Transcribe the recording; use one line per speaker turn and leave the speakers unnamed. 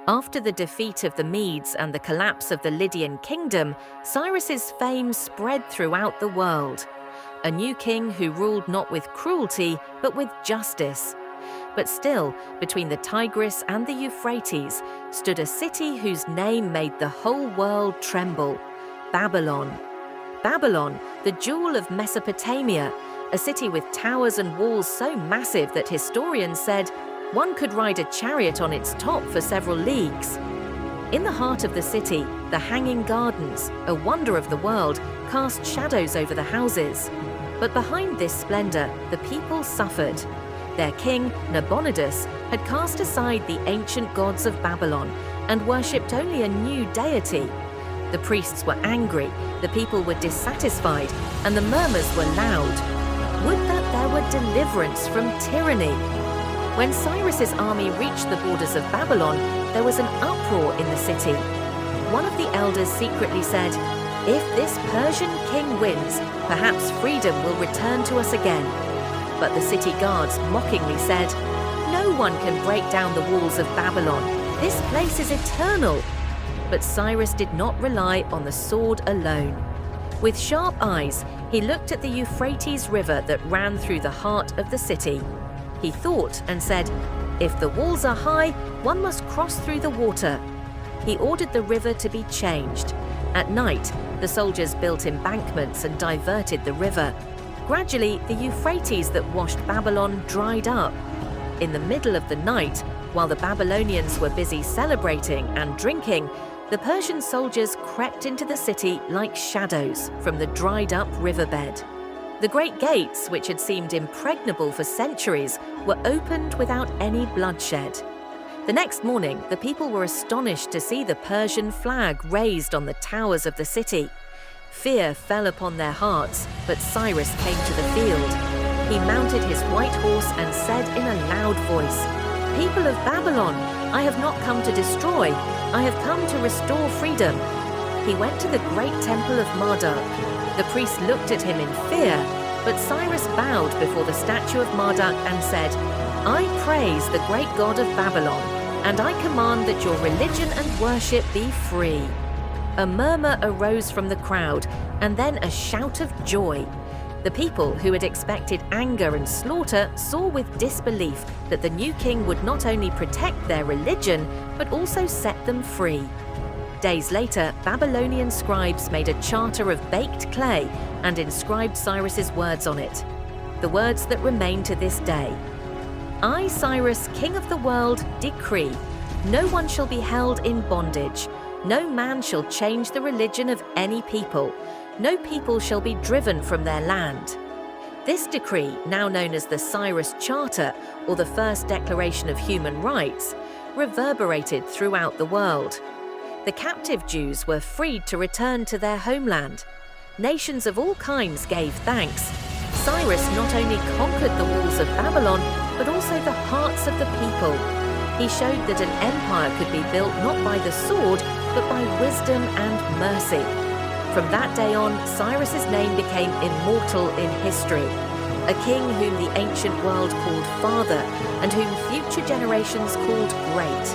After the defeat of the Medes and the collapse of the Lydian kingdom, Cyrus's fame spread throughout the world. A new king who ruled not with cruelty, but with justice. But still, between the Tigris and the Euphrates, stood a city whose name made the whole world tremble: Babylon. Babylon, the jewel of Mesopotamia, a city with towers and walls so massive that historians said one could ride a chariot on its top for several leagues. In the heart of the city, the Hanging Gardens, a wonder of the world, cast shadows over the houses. But behind this splendor, the people suffered. Their king, Nabonidus, had cast aside the ancient gods of Babylon and worshipped only a new deity. The priests were angry, the people were dissatisfied, and the murmurs were loud. Would that there were deliverance from tyranny! When Cyrus's army reached the borders of Babylon, there was an uproar in the city. One of the elders secretly said, "If this Persian king wins, perhaps freedom will return to us again." But the city guards mockingly said, "No one can break down the walls of Babylon. This place is eternal." But Cyrus did not rely on the sword alone. With sharp eyes, he looked at the Euphrates River that ran through the heart of the city. He thought and said, "If the walls are high, one must cross through the water." He ordered the river to be changed. At night, the soldiers built embankments and diverted the river. Gradually, the Euphrates that washed Babylon dried up. In the middle of the night, while the Babylonians were busy celebrating and drinking, the Persian soldiers crept into the city like shadows from the dried-up riverbed. The great gates, which had seemed impregnable for centuries, were opened without any bloodshed. The next morning, the people were astonished to see the Persian flag raised on the towers of the city. Fear fell upon their hearts, but Cyrus came to the field. He mounted his white horse and said in a loud voice, "People of Babylon, I have not come to destroy, I have come to restore freedom." He went to the great temple of Marduk. The priests looked at him in fear, but Cyrus bowed before the statue of Marduk and said, "I praise the great God of Babylon, and I command that your religion and worship be free." A murmur arose from the crowd, and then a shout of joy. The people who had expected anger and slaughter saw with disbelief that the new king would not only protect their religion, but also set them free. Days later, Babylonian scribes made a charter of baked clay and inscribed Cyrus's words on it. The words that remain to this day. "I, Cyrus, king of the world, decree, no one shall be held in bondage. No man shall change the religion of any people. No people shall be driven from their land." This decree, now known as the Cyrus Charter, or the First Declaration of Human Rights, reverberated throughout the world. The captive Jews were freed to return to their homeland. Nations of all kinds gave thanks. Cyrus not only conquered the walls of Babylon, but also the hearts of the people. He showed that an empire could be built not by the sword, but by wisdom and mercy. From that day on, Cyrus's name became immortal in history. A king whom the ancient world called Father, and whom future generations called Great.